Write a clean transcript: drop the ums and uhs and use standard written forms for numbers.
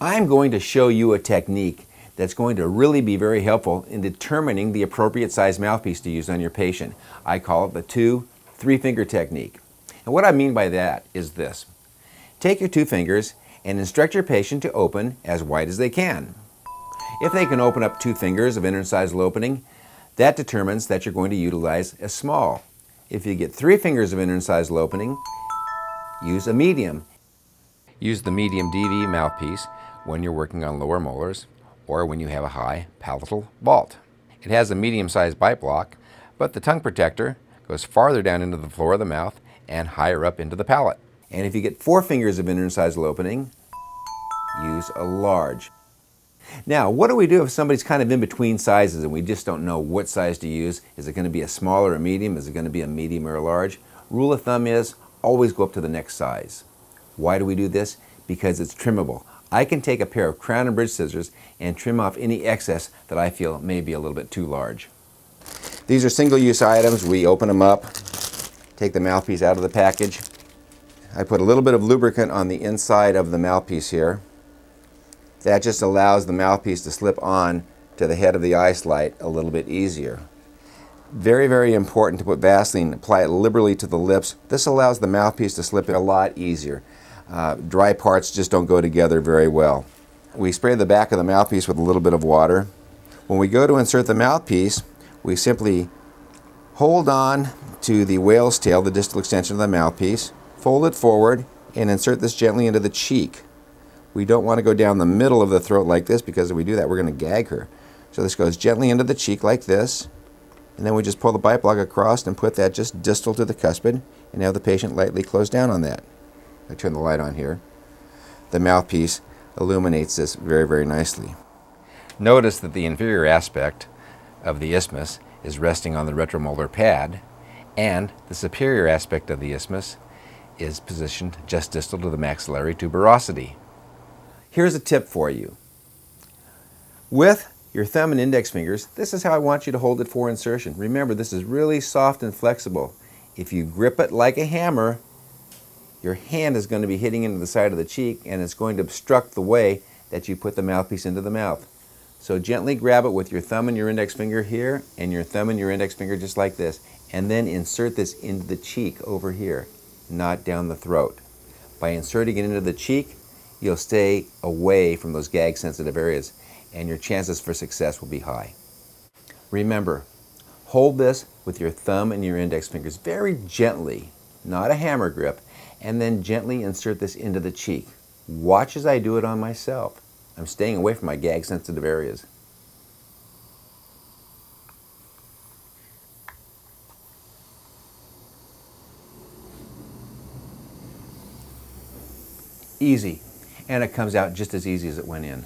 I'm going to show you a technique that's going to really be very helpful in determining the appropriate size mouthpiece to use on your patient. I call it the 2-3 finger technique. And what I mean by that is this. Take your 2 fingers and instruct your patient to open as wide as they can. If they can open up 2 fingers of incisal opening, that determines that you're going to utilize a small. If you get 3 fingers of incisal opening, use a medium. Use the medium DV mouthpiece when you're working on lower molars or when you have a high palatal vault. It has a medium-sized bite block, but the tongue protector goes farther down into the floor of the mouth and higher up into the palate. And if you get 4 fingers of incisal opening, use a large. Now, what do we do if somebody's kind of in between sizes and we just don't know what size to use? Is it going to be a small or a medium? Is it going to be a medium or a large? Rule of thumb is always go up to the next size. Why do we do this? Because it's trimmable. I can take a pair of crown and bridge scissors and trim off any excess that I feel may be a little bit too large. These are single-use items. We open them up, take the mouthpiece out of the package. I put a little bit of lubricant on the inside of the mouthpiece here. That just allows the mouthpiece to slip on to the head of the Isolite a little bit easier. Very, very important to put Vaseline, apply it liberally to the lips. This allows the mouthpiece to slip in a lot easier. Dry parts just don't go together very well. We spray the back of the mouthpiece with a little bit of water. When we go to insert the mouthpiece, we simply hold on to the whale's tail, the distal extension of the mouthpiece, fold it forward, and insert this gently into the cheek. We don't want to go down the middle of the throat like this, because if we do that, we're going to gag her. So this goes gently into the cheek like this, and then we just pull the bite block across and put that just distal to the cuspid, and have the patient lightly close down on that. I turn the light on here. The mouthpiece illuminates this very, very nicely. Notice that the inferior aspect of the isthmus is resting on the retromolar pad, and the superior aspect of the isthmus is positioned just distal to the maxillary tuberosity. Here's a tip for you. With your thumb and index fingers, this is how I want you to hold it for insertion. Remember, this is really soft and flexible. If you grip it like a hammer, your hand is going to be hitting into the side of the cheek, and it's going to obstruct the way that you put the mouthpiece into the mouth. So gently grab it with your thumb and your index finger here, and your thumb and your index finger just like this, and then insert this into the cheek over here, not down the throat. By inserting it into the cheek, you'll stay away from those gag-sensitive areas, and your chances for success will be high. Remember, hold this with your thumb and your index fingers very gently, not a hammer grip, and then gently insert this into the cheek. Watch as I do it on myself. I'm staying away from my gag-sensitive areas. Easy, and it comes out just as easy as it went in.